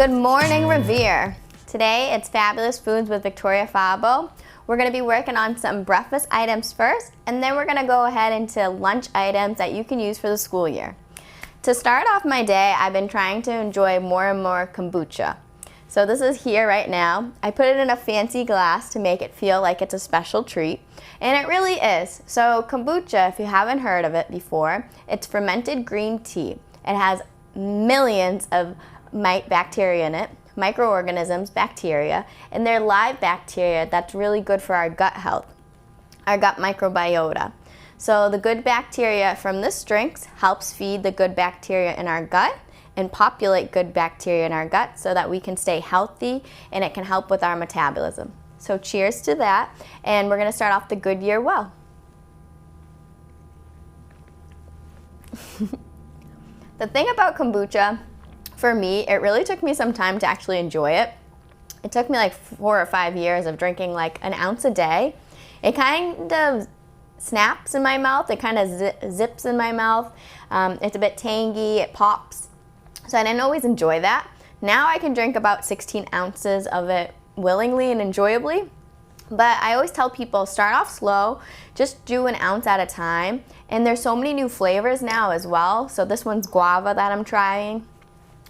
Good morning, Revere. Today it's Fabulous Foods with Victoria Fabbo. We're going to be working on some breakfast items first, and then we're going to go ahead into lunch items that you can use for the school year. To start off my day, I've been trying to enjoy more and more kombucha. So this is here right now. I put it in a fancy glass to make it feel like it's a special treat, and it really is. So kombucha, if you haven't heard of it before, it's fermented green tea. It has millions of bacteria in it, microorganisms, bacteria, and they're live bacteria that's really good for our gut health, our gut microbiota. So the good bacteria from this drink helps feed the good bacteria in our gut and populate good bacteria in our gut so that we can stay healthy, and it can help with our metabolism. So cheers to that, and we're going to start off the good year well. The thing about kombucha, for me, it really took me some time to actually enjoy it. It took me like 4 or 5 years of drinking like an ounce a day. It kind of snaps in my mouth. It kind of zips in my mouth. It's a bit tangy. It pops. So I didn't always enjoy that. Now I can drink about 16 ounces of it willingly and enjoyably. But I always tell people, start off slow, just do an ounce at a time. And there's so many new flavors now as well. So this one's guava that I'm trying.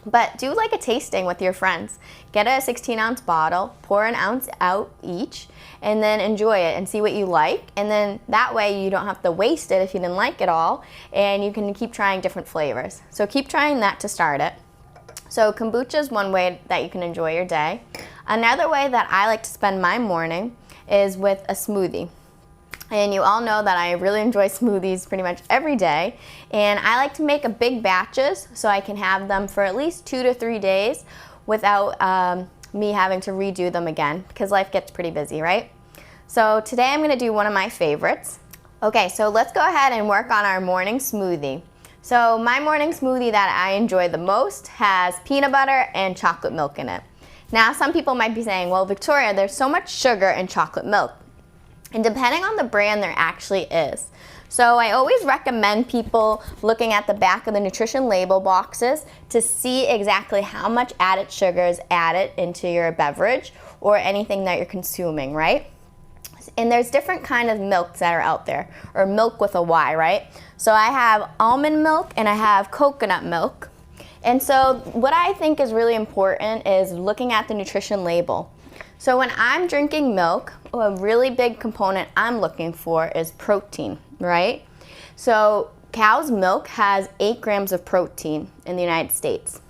But do like a tasting with your friends. Get a 16-ounce bottle, pour an ounce out each, and then enjoy it and see what you like. And then that way you don't have to waste it if you didn't like it all, and you can keep trying different flavors. So keep trying that to start it. So kombucha is one way that you can enjoy your day. Another way that I like to spend my morning is with a smoothie. And you all know that I really enjoy smoothies pretty much every day. And I like to make a big batches so I can have them for at least 2 to 3 days without me having to redo them again, because life gets pretty busy, right? So today I'm gonna do one of my favorites. Okay, so let's go ahead and work on our morning smoothie. So my morning smoothie that I enjoy the most has peanut butter and chocolate milk in it. Now some people might be saying, well, Victoria, there's so much sugar in chocolate milk. And depending on the brand, there actually is. So I always recommend people looking at the back of the nutrition label boxes to see exactly how much added sugar is added into your beverage or anything that you're consuming, right? And there's different kind of milks that are out there, or milk with a Y, right? So I have almond milk and I have coconut milk. And so what I think is really important is looking at the nutrition label. So when I'm drinking milk, a really big component I'm looking for is protein, right? So cow's milk has 8 grams of protein in the United States,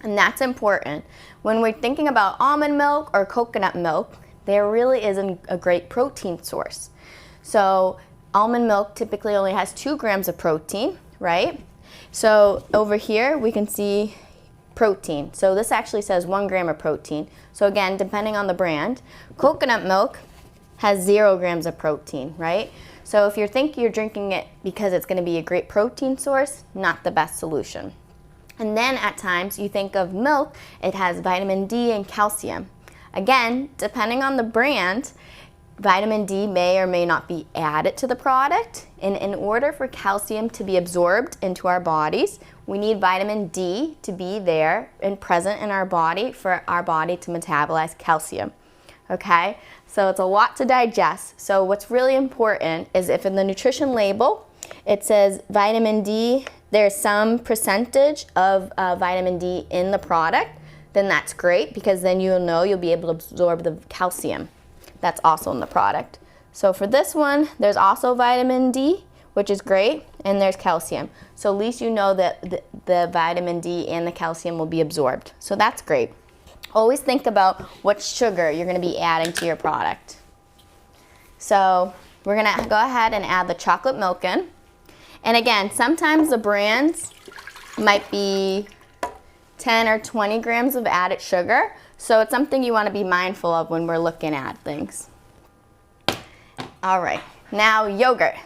and that's important. When we're thinking about almond milk or coconut milk, there really isn't a great protein source. So almond milk typically only has 2 grams of protein, right? So over here we can see protein. So this actually says 1 gram of protein. So again, depending on the brand, coconut milk has 0 grams of protein, right? So if you think you're drinking it because it's going to be a great protein source, not the best solution. And then at times you think of milk, it has vitamin D and calcium. Again, depending on the brand, vitamin D may or may not be added to the product. And in order for calcium to be absorbed into our bodies, we need vitamin D to be there and present in our body for our body to metabolize calcium. Okay, so it's a lot to digest. So what's really important is if in the nutrition label it says vitamin D, there's some percentage of vitamin D in the product, then that's great, because then you'll know you'll be able to absorb the calcium that's also in the product. So for this one, there's also vitamin D, which is great, and there's calcium. So at least you know that the vitamin D and the calcium will be absorbed. So that's great. Always think about what sugar you're going to be adding to your product. So we're going to go ahead and add the chocolate milk in. And again, sometimes the brands might be 10 or 20 grams of added sugar. So it's something you want to be mindful of when we're looking at things. All right, now yogurt.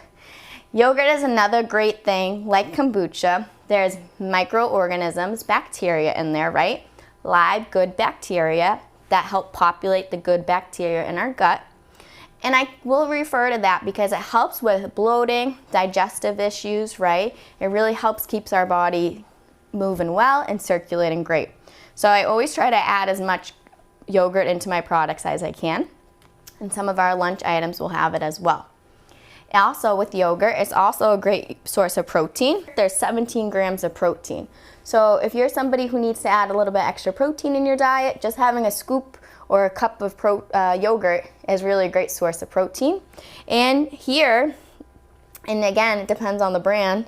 Yogurt is another great thing, like kombucha. There's microorganisms, bacteria in there, right? Live good bacteria that help populate the good bacteria in our gut. And I will refer to that because it helps with bloating, digestive issues, right? It really helps keeps our body moving well and circulating great. So I always try to add as much yogurt into my products as I can. And some of our lunch items will have it as well. Also with yogurt, it's also a great source of protein. There's 17 grams of protein. So if you're somebody who needs to add a little bit extra protein in your diet, just having a scoop or a cup of yogurt is really a great source of protein. And here, and again, it depends on the brand,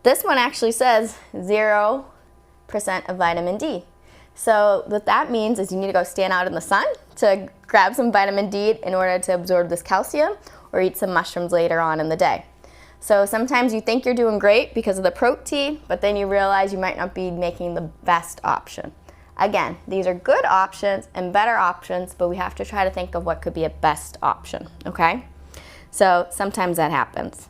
this one actually says 0% of vitamin D. So what that means is you need to go stand out in the sun to grab some vitamin D in order to absorb this calcium, or eat some mushrooms later on in the day. So sometimes you think you're doing great because of the protein, but then you realize you might not be making the best option. Again, these are good options and better options, but we have to try to think of what could be a best option, okay? So sometimes that happens.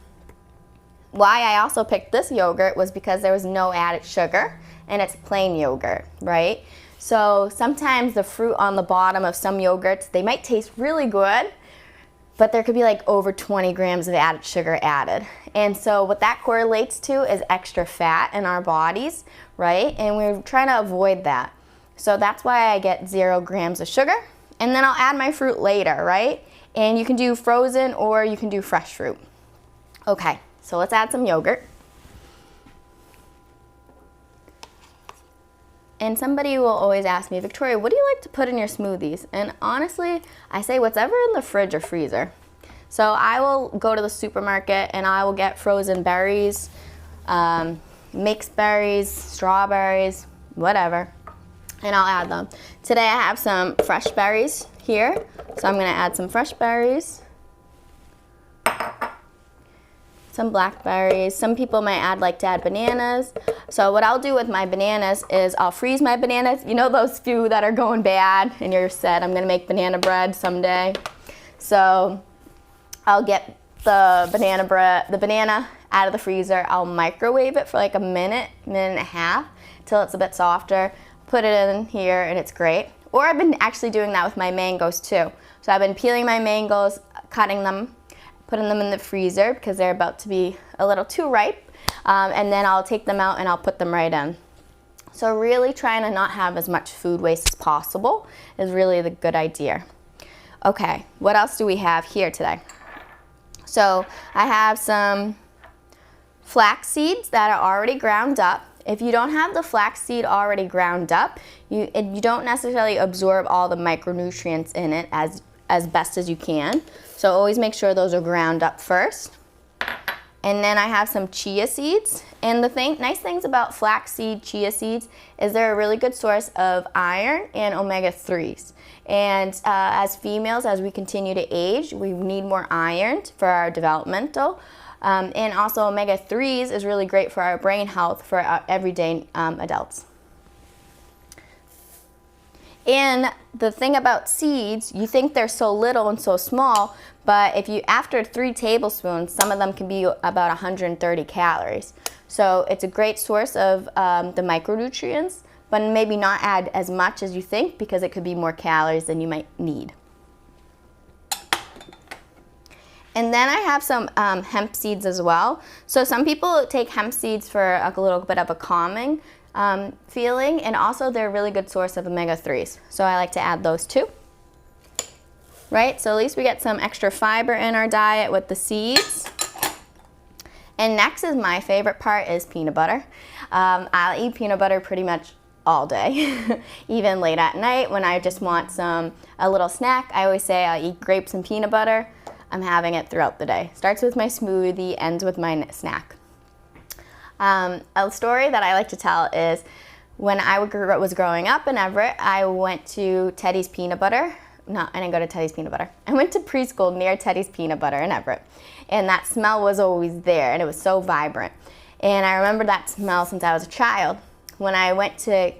Why I also picked this yogurt was because there was no added sugar and it's plain yogurt, right? So sometimes the fruit on the bottom of some yogurts, they might taste really good, but there could be like over 20 grams of added sugar added. And so what that correlates to is extra fat in our bodies, right? And we're trying to avoid that. So that's why I get 0 grams of sugar. And then I'll add my fruit later, right? And you can do frozen or you can do fresh fruit. Okay, so let's add some yogurt. And somebody will always ask me, Victoria, what do you like to put in your smoothies? And honestly, I say whatever in the fridge or freezer. So I will go to the supermarket and I will get frozen berries, mixed berries, strawberries, whatever, and I'll add them. Today I have some fresh berries here, so I'm gonna add some fresh berries, some blackberries. Some people might like to add bananas. So what I'll do with my bananas is I'll freeze my bananas. You know those few that are going bad and you're said, I'm gonna make banana bread someday. So I'll get the banana out of the freezer. I'll microwave it for like a minute, minute and a half, till it's a bit softer. Put it in here and it's great. Or I've been actually doing that with my mangoes too. So I've been peeling my mangoes, cutting them, putting them in the freezer because they're about to be a little too ripe. And then I'll take them out and I'll put them right in. So really trying to not have as much food waste as possible is really the good idea. Okay, what else do we have here today? So I have some flax seeds that are already ground up. If you don't have the flax seed already ground up, you don't necessarily absorb all the micronutrients in it as best as you can. So always make sure those are ground up first. And then I have some chia seeds. And the nice things about flaxseed, chia seeds, is they're a really good source of iron and omega-3s. And as females, as we continue to age, we need more iron for our developmental. And also omega-3s is really great for our brain health for our everyday adults. And the thing about seeds, you think they're so little and so small, but if you, after 3 tablespoons, some of them can be about 130 calories. So it's a great source of the micronutrients, but maybe not add as much as you think because it could be more calories than you might need. And then I have some hemp seeds as well. So some people take hemp seeds for a little bit of a calming feeling, and also they're a really good source of omega-3s. So I like to add those too. Right, so at least we get some extra fiber in our diet with the seeds. And next is my favorite part is peanut butter. I'll eat peanut butter pretty much all day, even late at night when I just want a little snack. I always say I'll eat grapes and peanut butter. I'm having it throughout the day. Starts with my smoothie, ends with my snack. A story that I like to tell is when I was growing up in Everett, I went to Teddy's Peanut Butter. No, I didn't go to Teddy's Peanut Butter. I went to preschool near Teddy's Peanut Butter in Everett. And that smell was always there, and it was so vibrant. And I remember that smell since I was a child. When I went to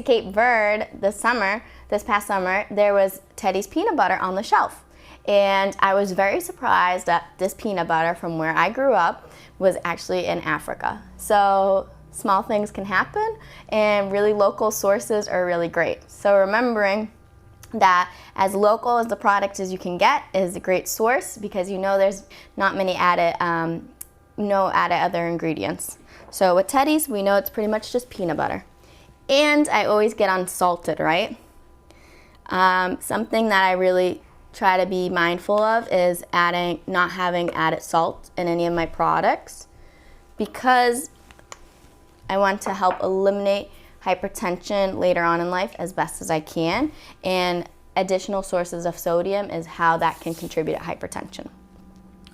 Cape Verde this past summer, there was Teddy's Peanut Butter on the shelf. And I was very surprised that this peanut butter from where I grew up was actually in Africa. So small things can happen, and really local sources are really great. So remembering that as local as the product as you can get is a great source, because you know there's not many no added other ingredients. So with Teddy's, we know it's pretty much just peanut butter. And I always get unsalted, right? Something that I really try to be mindful of is not having added salt in any of my products, because I want to help eliminate hypertension later on in life as best as I can, and additional sources of sodium is how that can contribute to hypertension.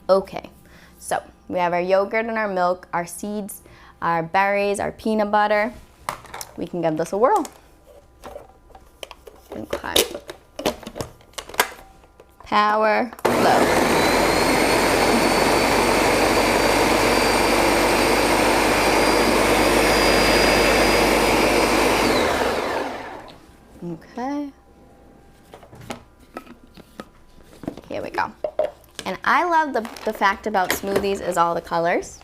Okay, so we have our yogurt and our milk, our seeds, our berries, our peanut butter. We can give this a whirl. Okay. Power low. Okay. Here we go. And I love the fact about smoothies is all the colors.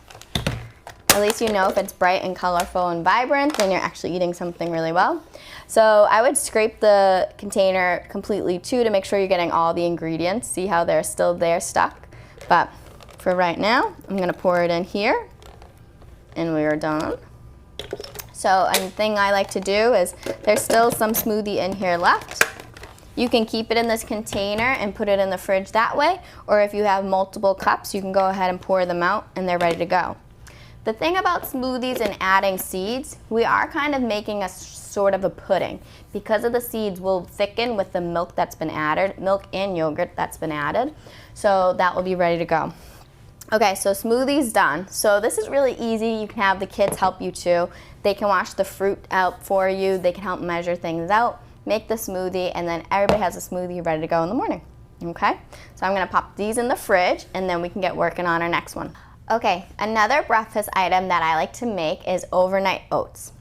At least you know if it's bright and colorful and vibrant, then you're actually eating something really well. So I would scrape the container completely too to make sure you're getting all the ingredients. See how they're still there stuck? But for right now, I'm gonna pour it in here and we are done. So a thing I like to do is, there's still some smoothie in here left. You can keep it in this container and put it in the fridge that way, or if you have multiple cups, you can go ahead and pour them out and they're ready to go. The thing about smoothies and adding seeds, we are kind of making a sort of a pudding. Because of the seeds will thicken with the milk that's been added, milk and yogurt that's been added. So that will be ready to go. Okay, so smoothie's done. So this is really easy. You can have the kids help you too. They can wash the fruit out for you. They can help measure things out, make the smoothie, and then everybody has a smoothie ready to go in the morning. Okay, so I'm gonna pop these in the fridge and then we can get working on our next one. Okay, another breakfast item that I like to make is overnight oats.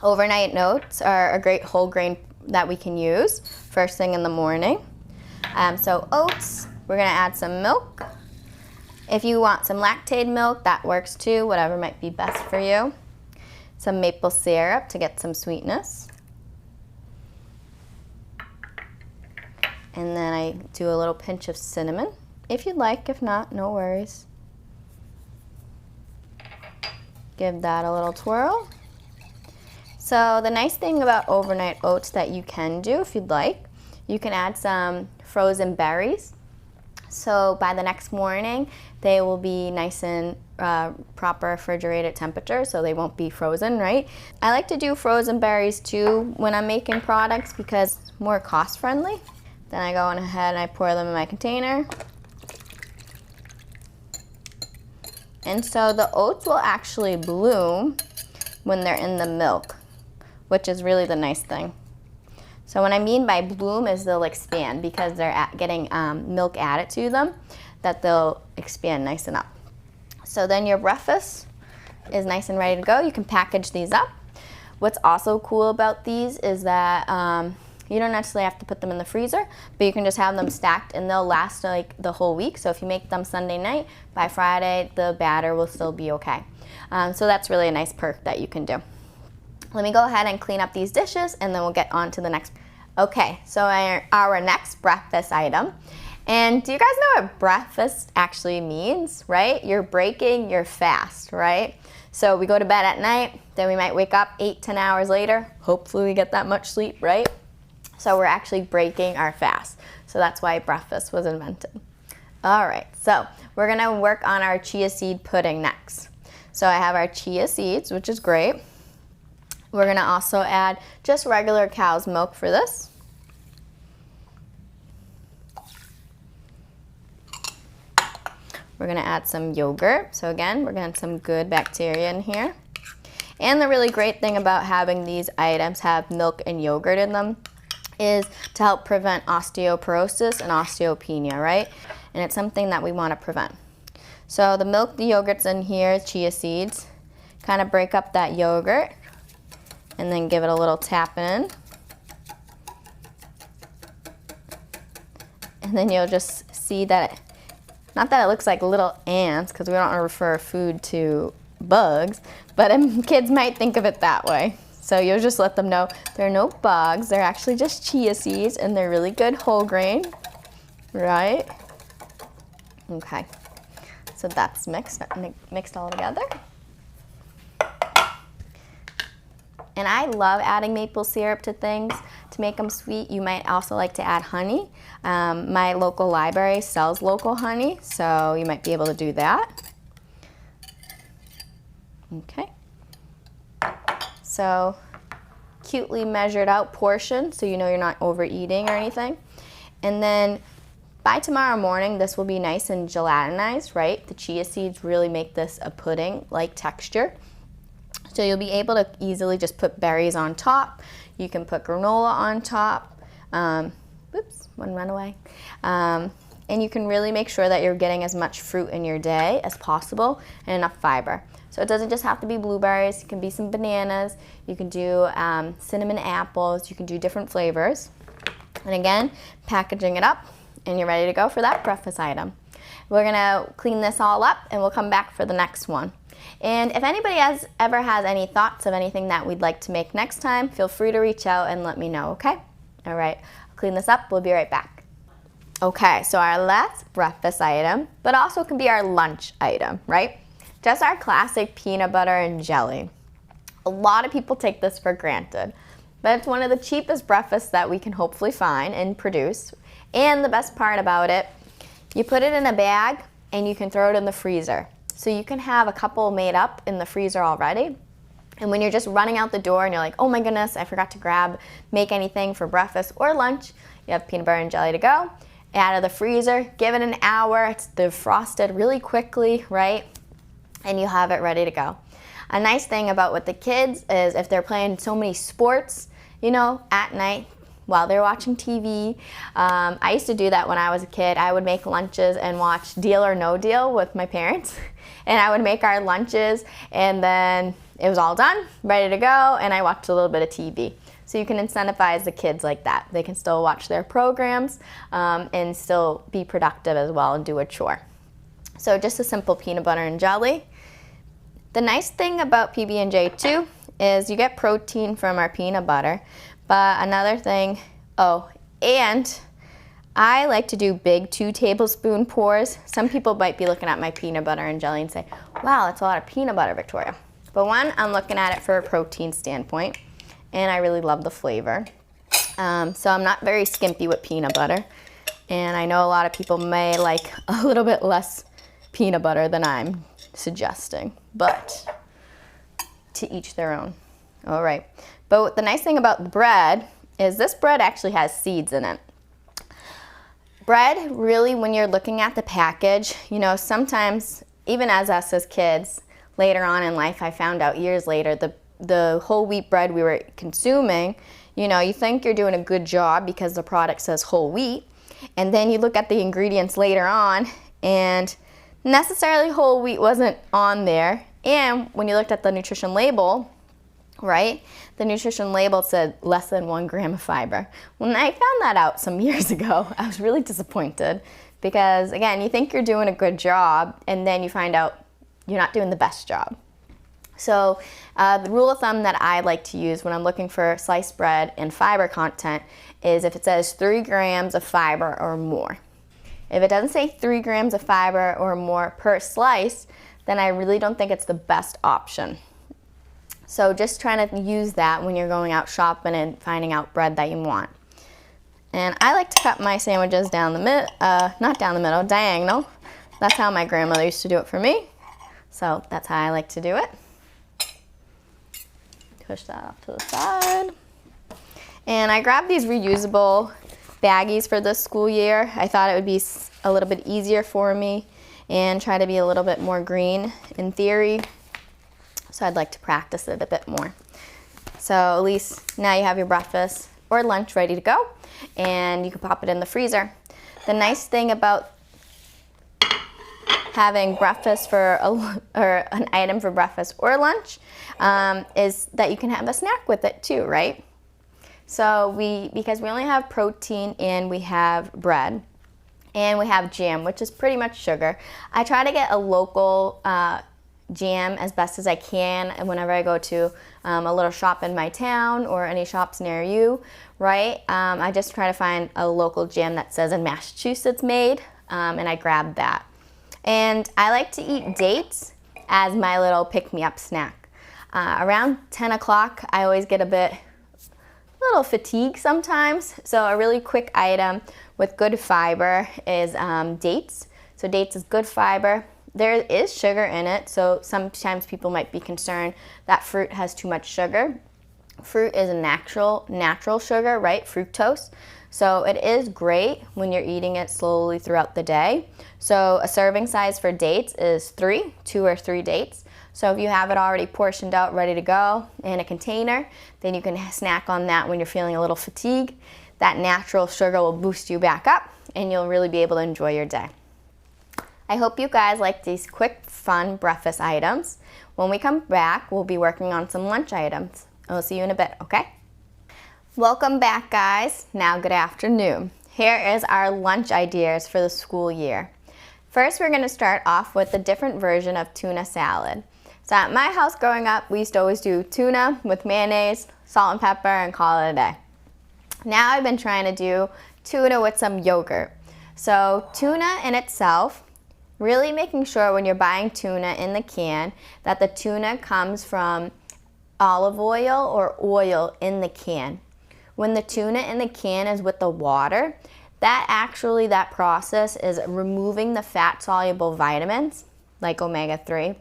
Overnight oats are a great whole grain that we can use first thing in the morning. So oats, we're gonna add some milk. If you want some lactated milk, that works too, whatever might be best for you. Some maple syrup to get some sweetness. And then I do a little pinch of cinnamon, if you'd like. If not, no worries. Give that a little twirl. So the nice thing about overnight oats that you can do, if you'd like, you can add some frozen berries. So by the next morning, they will be nice and proper refrigerated temperature, so they won't be frozen, right? I like to do frozen berries too when I'm making products because it's more cost friendly. Then I go on ahead and I pour them in my container. And so the oats will actually bloom when they're in the milk, which is really the nice thing. So what I mean by bloom is they'll expand because they're getting milk added to them, that they'll expand nice and up. So then your breakfast is nice and ready to go. You can package these up. What's also cool about these is that you don't necessarily have to put them in the freezer, but you can just have them stacked and they'll last like the whole week. So if you make them Sunday night, by Friday, the batter will still be okay. So that's really a nice perk that you can do. Let me go ahead and clean up these dishes and then we'll get on to the next. Okay, so our next breakfast item. And do you guys know what breakfast actually means, right? You're breaking your fast, right? So we go to bed at night, then we might wake up 8-10 hours later. Hopefully we get that much sleep, right? So we're actually breaking our fast. So that's why breakfast was invented. All right, so we're gonna work on our chia seed pudding next. So I have our chia seeds, which is great. We're gonna also add just regular cow's milk for this. We're gonna add some yogurt. So again, we're gonna have some good bacteria in here. And the really great thing about having these items have milk and yogurt in them is to help prevent osteoporosis and osteopenia, right? And it's something that we want to prevent. So the milk, the yogurt's in here, chia seeds. Kind of break up that yogurt and then give it a little tap in. And then you'll just see that, not that it looks like little ants, because we don't want to refer food to bugs, but kids might think of it that way. So you'll just let them know there are no bugs, they're actually just chia seeds and they're really good whole grain, right? Okay, so that's mixed all together. And I love adding maple syrup to things to make them sweet. You might also like to add honey. My local library sells local honey, so you might be able to do that. Okay. So cutely measured out portion so you know you're not overeating or anything. And then by tomorrow morning, this will be nice and gelatinized, right? The chia seeds really make this a pudding-like texture. So you'll be able to easily just put berries on top. You can put granola on top. Oops, one run away. And you can really make sure that you're getting as much fruit in your day as possible and enough fiber. So it doesn't just have to be blueberries. It can be some bananas. You can do cinnamon apples. You can do different flavors. And again, packaging it up, and you're ready to go for that breakfast item. We're gonna clean this all up and we'll come back for the next one. And if anybody ever has any thoughts of anything that we'd like to make next time, feel free to reach out and let me know, okay? All right, I'll clean this up, we'll be right back. Okay, so our last breakfast item, but also can be our lunch item, right? Just our classic peanut butter and jelly. A lot of people take this for granted, but it's one of the cheapest breakfasts that we can hopefully find and produce. And the best part about it, you put it in a bag and you can throw it in the freezer. So you can have a couple made up in the freezer already. And when you're just running out the door and you're like, oh my goodness, I forgot to make anything for breakfast or lunch, you have peanut butter and jelly to go. Out of the freezer, give it an hour, it's defrosted really quickly, right? And you have it ready to go. A nice thing about with the kids is if they're playing so many sports, you know, at night, while they're watching TV. I used to do that when I was a kid. I would make lunches and watch Deal or No Deal with my parents. And I would make our lunches and then it was all done, ready to go, and I watched a little bit of TV. So you can incentivize the kids like that. They can still watch their programs and still be productive as well and do a chore. So just a simple peanut butter and jelly. The nice thing about PB&J too is you get protein from our peanut butter. But another thing, and I like to do big 2 tablespoon pours. Some people might be looking at my peanut butter and jelly and say, wow, that's a lot of peanut butter, Victoria. But one, I'm looking at it for a protein standpoint, and I really love the flavor. So I'm not very skimpy with peanut butter. And I know a lot of people may like a little bit less peanut butter than I'm suggesting, but to each their own. All right. But the nice thing about the bread is this bread actually has seeds in it. Bread, really, when you're looking at the package, you know, sometimes, even as us as kids, later on in life, I found out years later, the whole wheat bread we were consuming, you know, you think you're doing a good job because the product says whole wheat, and then you look at the ingredients later on, and necessarily whole wheat wasn't on there. And when you looked at the nutrition label, right? The nutrition label said less than 1 gram of fiber. When I found that out some years ago, I was really disappointed because, again, you think you're doing a good job and then you find out you're not doing the best job. So the rule of thumb that I like to use when I'm looking for sliced bread and fiber content is if it says 3 grams of fiber or more. If it doesn't say 3 grams of fiber or more per slice, then I really don't think it's the best option. So just trying to use that when you're going out shopping and finding out bread that you want. And I like to cut my sandwiches down the not down the middle, diagonal. That's how my grandmother used to do it for me. So that's how I like to do it. Push that off to the side. And I grabbed these reusable baggies for this school year. I thought it would be a little bit easier for me and try to be a little bit more green in theory. So I'd like to practice it a bit more. So at least now you have your breakfast or lunch ready to go, and you can pop it in the freezer. The nice thing about having breakfast or an item for breakfast or lunch is that you can have a snack with it too, right? So because we only have protein and we have bread and we have jam, which is pretty much sugar, I try to get a local jam as best as I can and whenever I go to a little shop in my town or any shops near you, right? I just try to find a local jam that says in Massachusetts made, and I grab that. And I like to eat dates as my little pick-me-up snack. Around 10 o'clock, I always get a little fatigued sometimes. So a really quick item with good fiber is dates. So dates is good fiber. There is sugar in it, so sometimes people might be concerned that fruit has too much sugar. Fruit is a natural sugar, right? Fructose. So it is great when you're eating it slowly throughout the day. So a serving size for dates is 2 or 3 dates. So if you have it already portioned out, ready to go in a container, then you can snack on that when you're feeling a little fatigued. That natural sugar will boost you back up and you'll really be able to enjoy your day. I hope you guys like these quick, fun breakfast items. When we come back, we'll be working on some lunch items. I'll see you in a bit, okay? Welcome back, guys. Now, good afternoon. Here is our lunch ideas for the school year. First, we're gonna start off with a different version of tuna salad. So at my house growing up, we used to always do tuna with mayonnaise, salt and pepper, and call it a day. Now I've been trying to do tuna with some yogurt. So tuna in itself, really making sure when you're buying tuna in the can that the tuna comes from olive oil or oil in the can. When the tuna in the can is with the water, that process is removing the fat-soluble vitamins, like omega-3,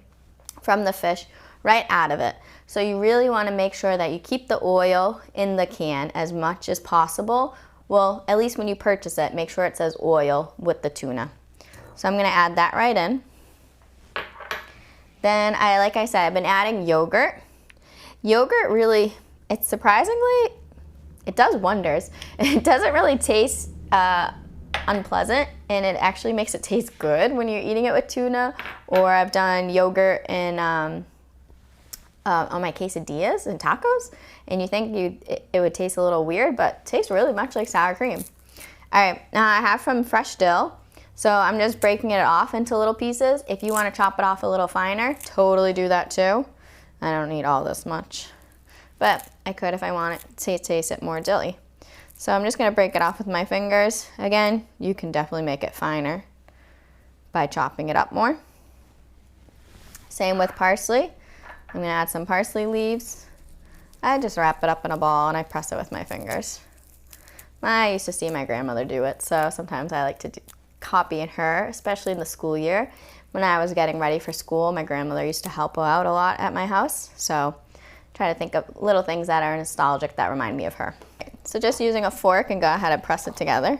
from the fish right out of it. So you really want to make sure that you keep the oil in the can as much as possible. Well, at least when you purchase it, make sure it says oil with the tuna. So I'm gonna add that right in. Then like I said, I've been adding yogurt. Yogurt really, it does wonders. It doesn't really taste unpleasant, and it actually makes it taste good when you're eating it with tuna. Or I've done yogurt in on my quesadillas and tacos, and you think it would taste a little weird, but it tastes really much like sour cream. All right, now I have some fresh dill. So I'm just breaking it off into little pieces. If you want to chop it off a little finer, totally do that too. I don't need all this much, but I could if I want it to taste it more dilly. So I'm just gonna break it off with my fingers. Again, you can definitely make it finer by chopping it up more. Same with parsley. I'm gonna add some parsley leaves. I just wrap it up in a ball and I press it with my fingers. I used to see my grandmother do it, so sometimes I like to copying her, especially in the school year. When I was getting ready for school, my grandmother used to help out a lot at my house. So try to think of little things that are nostalgic that remind me of her. So just using a fork and go ahead and press it together.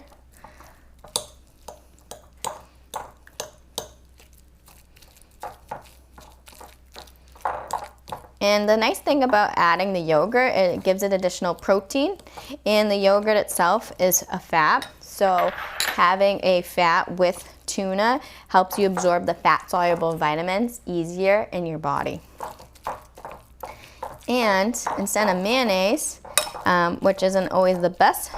And the nice thing about adding the yogurt, it gives it additional protein, and the yogurt itself is a fat. So having a fat with tuna helps you absorb the fat-soluble vitamins easier in your body. And instead of mayonnaise, which isn't always the best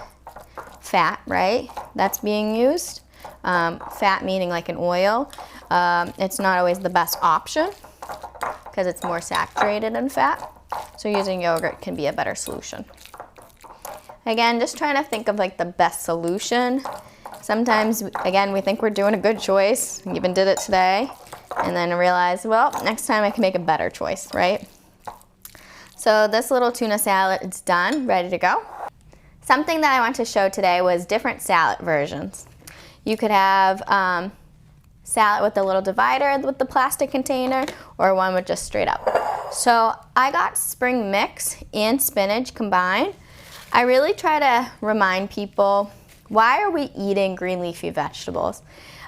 fat, right, that's being used, fat meaning like an oil, it's not always the best option because it's more saturated in fat. So using yogurt can be a better solution. Again, just trying to think of like the best solution. Sometimes, again, we think we're doing a good choice, even did it today, and then realize, well, next time I can make a better choice, right? So this little tuna salad is done, ready to go. Something that I want to show today was different salad versions. You could have salad with a little divider with the plastic container, or one with just straight up. So I got spring mix and spinach combined. I really try to remind people, why are we eating green leafy vegetables?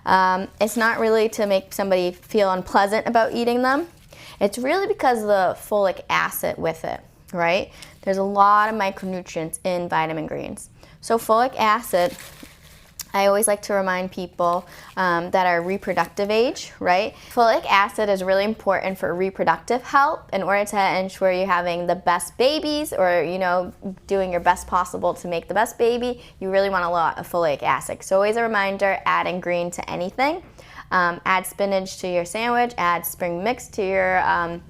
It's not really to make somebody feel unpleasant about eating them. It's really because of the folic acid with it, right? There's a lot of micronutrients in vitamin greens. So folic acid, I always like to remind people that are reproductive age, right? Folic acid is really important for reproductive health in order to ensure you're having the best babies, or, you know, doing your best possible to make the best baby. You really want a lot of folic acid. So always a reminder, adding green to anything. Add spinach to your sandwich, add spring mix to your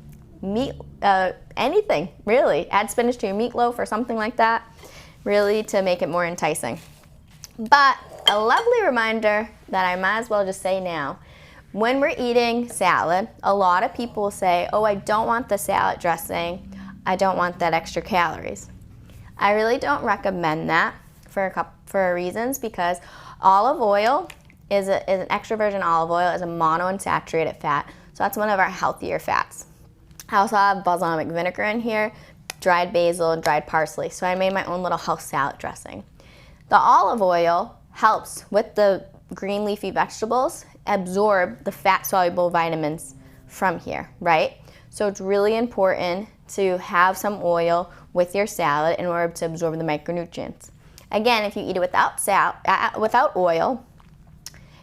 meat, anything, really. Add spinach to your meatloaf or something like that, really to make it more enticing. But a lovely reminder that I might as well just say now, when we're eating salad, a lot of people say, oh, I don't want the salad dressing. I don't want that extra calories. I really don't recommend that for reasons, because olive oil is an extra virgin olive oil, is a monounsaturated fat. So that's one of our healthier fats. I also have balsamic vinegar in here, dried basil, and dried parsley. So I made my own little house salad dressing. The olive oil helps with the green leafy vegetables absorb the fat-soluble vitamins from here, right? So it's really important to have some oil with your salad in order to absorb the micronutrients. Again, if you eat it without oil,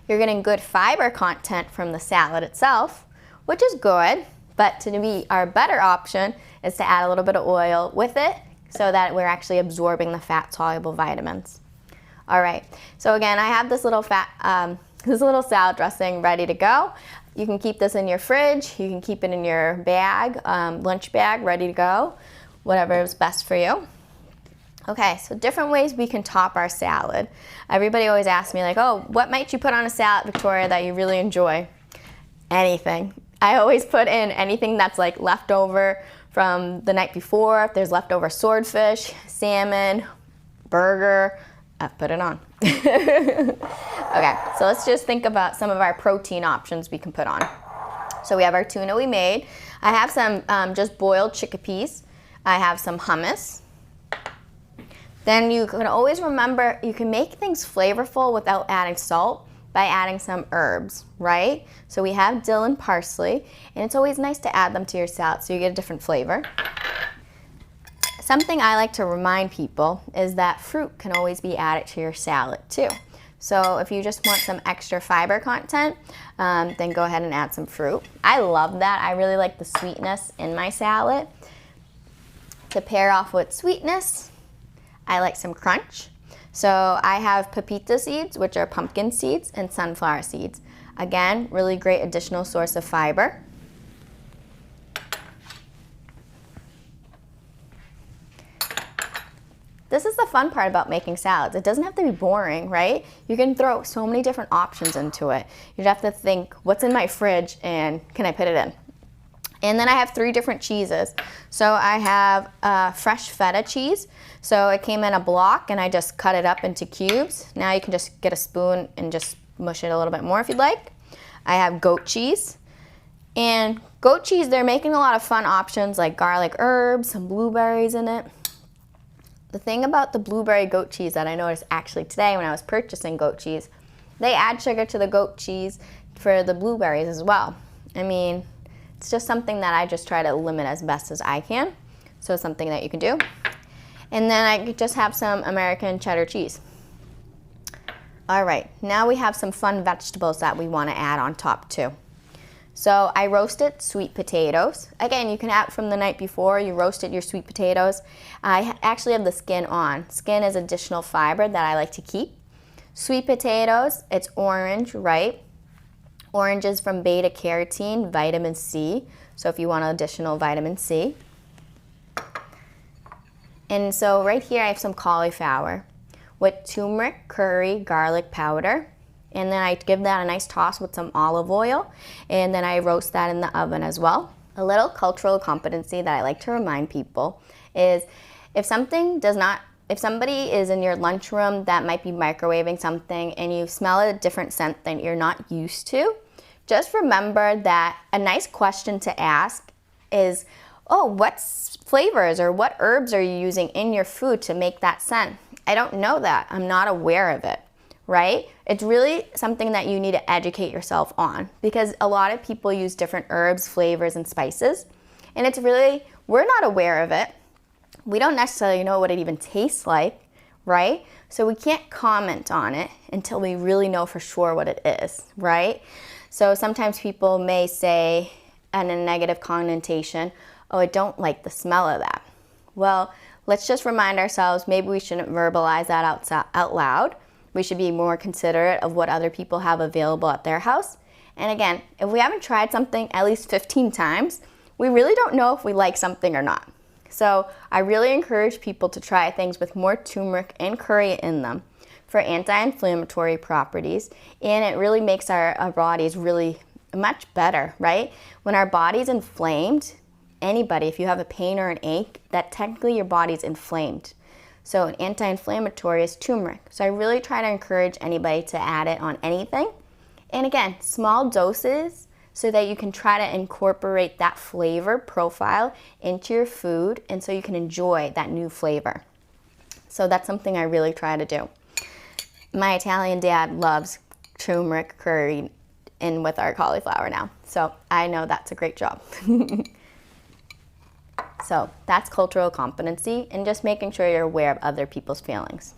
you're getting good fiber content from the salad itself, which is good, but to me, our better option is to add a little bit of oil with it so that we're actually absorbing the fat-soluble vitamins. All right, so again, I have this little salad dressing ready to go. You can keep this in your fridge. You can keep it in your bag, lunch bag, ready to go, whatever is best for you. Okay, so different ways we can top our salad. Everybody always asks me like, oh, what might you put on a salad, Victoria, that you really enjoy? Anything. I always put in anything that's like leftover from the night before. If there's leftover swordfish, salmon, burger, I've put it on. Okay, so let's just think about some of our protein options we can put on. So we have our tuna we made. I have some just boiled chickpeas. I have some hummus. Then you can always remember, you can make things flavorful without adding salt by adding some herbs, right? So we have dill and parsley, and it's always nice to add them to your salad so you get a different flavor. Something I like to remind people is that fruit can always be added to your salad too. So if you just want some extra fiber content, then go ahead and add some fruit. I love that. I really like the sweetness in my salad. To pair off with sweetness, I like some crunch. So I have pepita seeds, which are pumpkin seeds, and sunflower seeds. Again, really great additional source of fiber. This is the fun part about making salads. It doesn't have to be boring, right? You can throw so many different options into it. You have to think, what's in my fridge and can I put it in? And then I have 3 different cheeses. So I have fresh feta cheese. So it came in a block and I just cut it up into cubes. Now you can just get a spoon and just mush it a little bit more if you'd like. I have goat cheese. And goat cheese, they're making a lot of fun options like garlic herbs, some blueberries in it. The thing about the blueberry goat cheese that I noticed actually today when I was purchasing goat cheese, they add sugar to the goat cheese for the blueberries as well. I mean, it's just something that I just try to limit as best as I can. So it's something that you can do. And then I just have some American cheddar cheese. All right, now we have some fun vegetables that we want to add on top too. So I roasted sweet potatoes. Again, you can add from the night before, you roasted your sweet potatoes. I actually have the skin on. Skin is additional fiber that I like to keep. Sweet potatoes, it's orange, right? Orange is from beta carotene, vitamin C. So if you want additional vitamin C. And so right here I have some cauliflower with turmeric, curry, garlic powder. And then I give that a nice toss with some olive oil, and then I roast that in the oven as well. A little cultural competency that I like to remind people is if somebody is in your lunchroom that might be microwaving something and you smell a different scent than you're not used to, just remember that a nice question to ask is, oh, what flavors or what herbs are you using in your food to make that scent? I don't know that. I'm not aware of it. Right? It's really something that you need to educate yourself on because a lot of people use different herbs, flavors, and spices. And it's really, we're not aware of it. We don't necessarily know what it even tastes like, right? So we can't comment on it until we really know for sure what it is, right? So sometimes people may say in a negative connotation, oh, I don't like the smell of that. Well, let's just remind ourselves maybe we shouldn't verbalize that out loud. We should be more considerate of what other people have available at their house. And again, if we haven't tried something at least 15 times, we really don't know if we like something or not. So I really encourage people to try things with more turmeric and curry in them for anti-inflammatory properties. And it really makes our bodies really much better, right? When our body's inflamed, anybody, if you have a pain or an ache, that technically your body's inflamed. So an anti-inflammatory is turmeric. So I really try to encourage anybody to add it on anything. And again, small doses so that you can try to incorporate that flavor profile into your food and so you can enjoy that new flavor. So that's something I really try to do. My Italian dad loves turmeric curry in with our cauliflower now. So I know that's a great job. So that's cultural competency and just making sure you're aware of other people's feelings.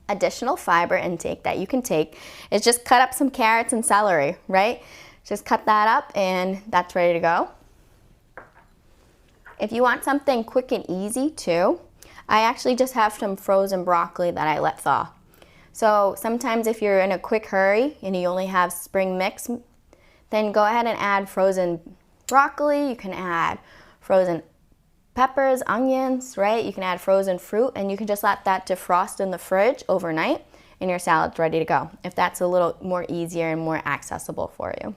Additional fiber intake that you can take is just cut up some carrots and celery, right? Just cut that up and that's ready to go. If you want something quick and easy too, I actually just have some frozen broccoli that I let thaw. So sometimes if you're in a quick hurry and you only have spring mix, then go ahead and add frozen broccoli. You can add frozen peppers, onions, right? You can add frozen fruit and you can just let that defrost in the fridge overnight and your salad's ready to go, if that's a little more easier and more accessible for you.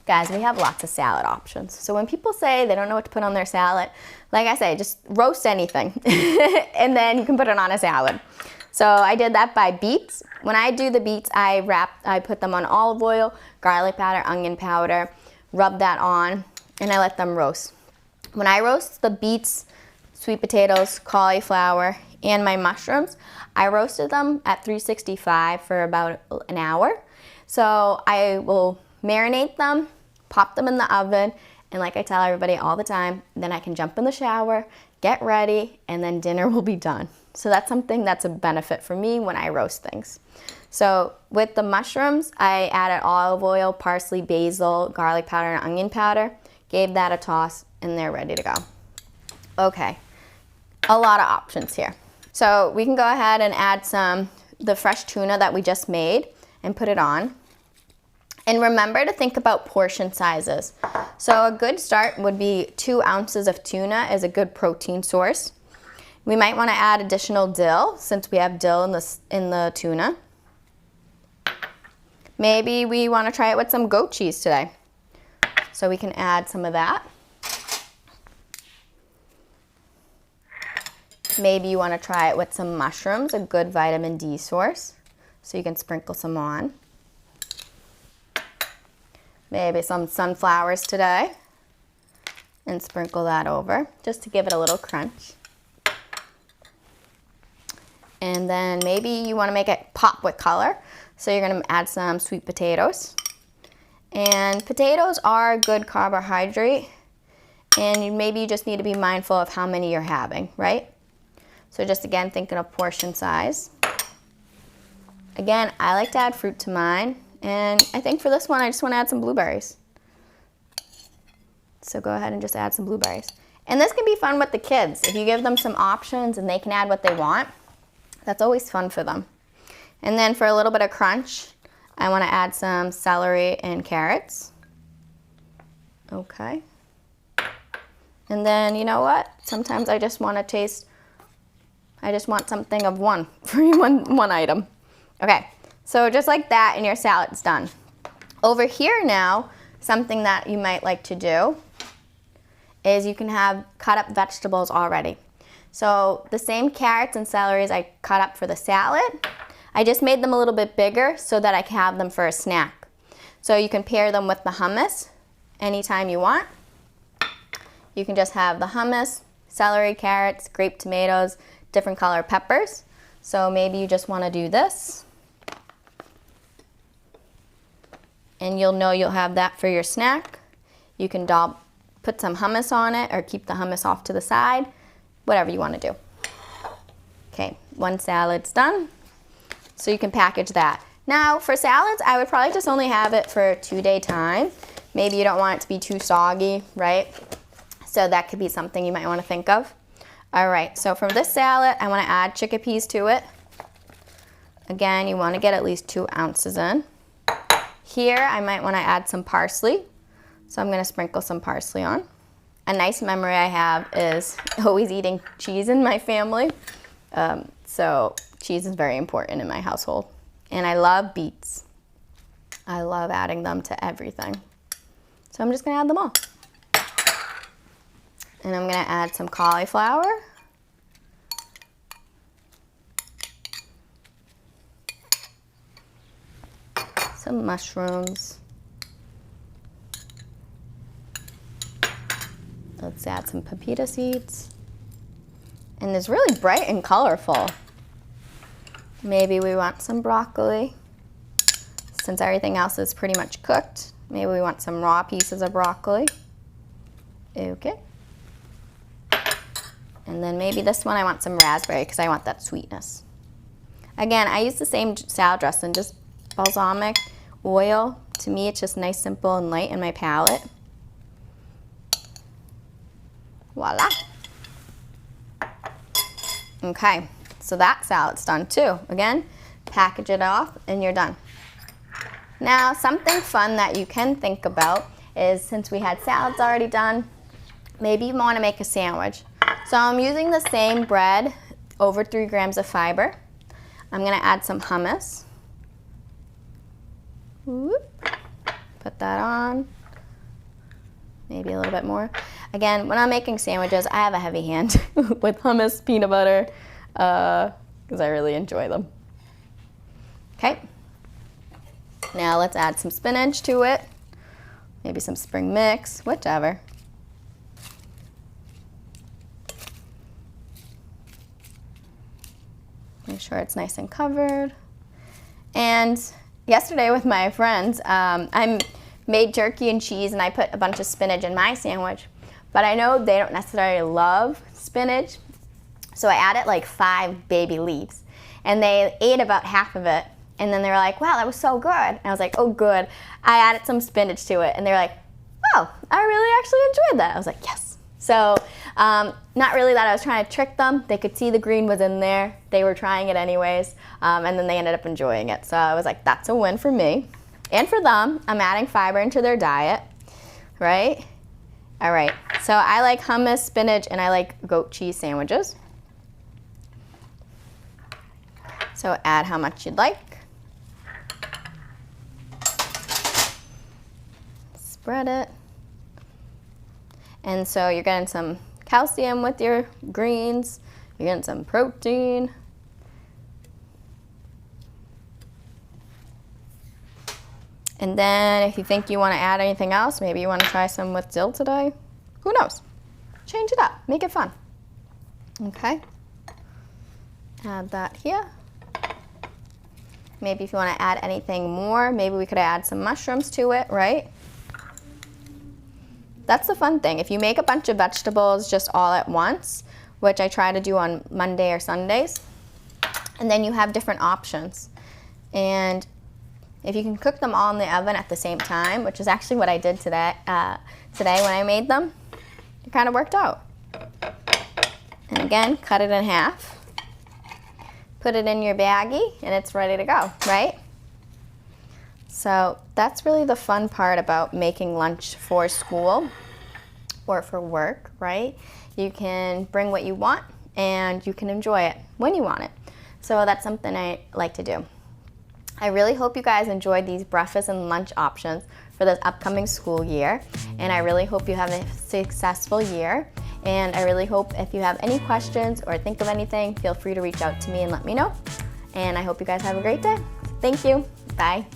Guys, we have lots of salad options. So when people say they don't know what to put on their salad, like I say, just roast anything and then you can put it on a salad. So I did that by beets. When I do the beets, I put them on olive oil, garlic powder, onion powder, rub that on, and I let them roast. When I roast the beets, sweet potatoes, cauliflower, and my mushrooms, I roasted them at 365 for about an hour. So I will marinate them, pop them in the oven, and like I tell everybody all the time, then I can jump in the shower, get ready, and then dinner will be done. So that's something that's a benefit for me when I roast things. So with the mushrooms, I added olive oil, parsley, basil, garlic powder, and onion powder, gave that a toss, and they're ready to go. Okay, a lot of options here. So we can go ahead and add the fresh tuna that we just made and put it on. And remember to think about portion sizes. So a good start would be 2 ounces of tuna is a good protein source. We might want to add additional dill since we have dill in the tuna. Maybe we want to try it with some goat cheese today. So we can add some of that. Maybe you want to try it with some mushrooms, a good vitamin D source. So you can sprinkle some on. Maybe some sunflowers today and sprinkle that over just to give it a little crunch. And then maybe you want to make it pop with color. So you're going to add some sweet potatoes. And potatoes are a good carbohydrate. And maybe you just need to be mindful of how many you're having, right? So just again, thinking of portion size. Again, I like to add fruit to mine. And I think for this one, I just want to add some blueberries. So go ahead and just add some blueberries. And this can be fun with the kids. If you give them some options and they can add what they want, that's always fun for them. And then for a little bit of crunch, I want to add some celery and carrots. Okay. And then, you know what? Sometimes I just want to taste, I just want something of one for one item. Okay, so just like that and your salad's done. Over here now, something that you might like to do is you can have cut up vegetables already. So the same carrots and celeries I cut up for the salad, I just made them a little bit bigger so that I can have them for a snack. So you can pair them with the hummus anytime you want. You can just have the hummus, celery, carrots, grape tomatoes, different color peppers. So maybe you just want to do this. And you'll know you'll have that for your snack. You can put some hummus on it or keep the hummus off to the side, whatever you want to do. Okay, one salad's done. So you can package that. Now for salads, I would probably just only have it for a 2-day time. Maybe you don't want it to be too soggy, right? So that could be something you might want to think of. All right, so for this salad, I want to add chickpeas to it. Again, you want to get at least 2 ounces in. Here, I might want to add some parsley. So I'm going to sprinkle some parsley on. A nice memory I have is always eating cheese in my family. So cheese is very important in my household. And I love beets. I love adding them to everything. So I'm just gonna add them all. And I'm gonna add some cauliflower. Some mushrooms. Let's add some pepita seeds. And it's really bright and colorful. Maybe we want some broccoli. Since everything else is pretty much cooked, maybe we want some raw pieces of broccoli. Okay. And then maybe this one I want some raspberry because I want that sweetness. Again, I use the same salad dressing, just balsamic oil. To me, it's just nice, simple, and light in my palate. Voila. Okay, so that salad's done too. Again, package it off and you're done. Now, something fun that you can think about is, since we had salads already done, maybe you want to make a sandwich. So I'm using the same bread, over 3 grams of fiber. I'm gonna add some hummus. Whoop. Put that on. Maybe a little bit more. Again, when I'm making sandwiches, I have a heavy hand with hummus, peanut butter, because I really enjoy them. Okay. Now let's add some spinach to it. Maybe some spring mix, whichever. Make sure it's nice and covered. And yesterday with my friends, I made turkey and cheese and I put a bunch of spinach in my sandwich. But I know they don't necessarily love spinach, so I added like 5 baby leaves. And they ate about half of it. And then they were like, wow, that was so good. And I was like, oh, good. I added some spinach to it. And they were like, oh, I really actually enjoyed that. I was like, yes. So not really that I was trying to trick them. They could see the green was in there. They were trying it anyways. And then they ended up enjoying it. So I was like, that's a win for me. And for them, I'm adding fiber into their diet, right? All right, so I like hummus, spinach, and I like goat cheese sandwiches. So add how much you'd like. Spread it. And so you're getting some calcium with your greens. You're getting some protein. And then if you think you want to add anything else, maybe you want to try some with dill today. Who knows? Change it up. Make it fun. Okay. Add that here. Maybe if you want to add anything more, maybe we could add some mushrooms to it, right? That's the fun thing. If you make a bunch of vegetables just all at once, which I try to do on Monday or Sundays, and then you have different options. And if you can cook them all in the oven at the same time, which is actually what I did today when I made them, it kind of worked out. And again, cut it in half. Put it in your baggie, and it's ready to go, right? So that's really the fun part about making lunch for school or for work, right? You can bring what you want, and you can enjoy it when you want it. So that's something I like to do. I really hope you guys enjoyed these breakfast and lunch options for this upcoming school year. And I really hope you have a successful year. And I really hope if you have any questions or think of anything, feel free to reach out to me and let me know. And I hope you guys have a great day. Thank you. Bye.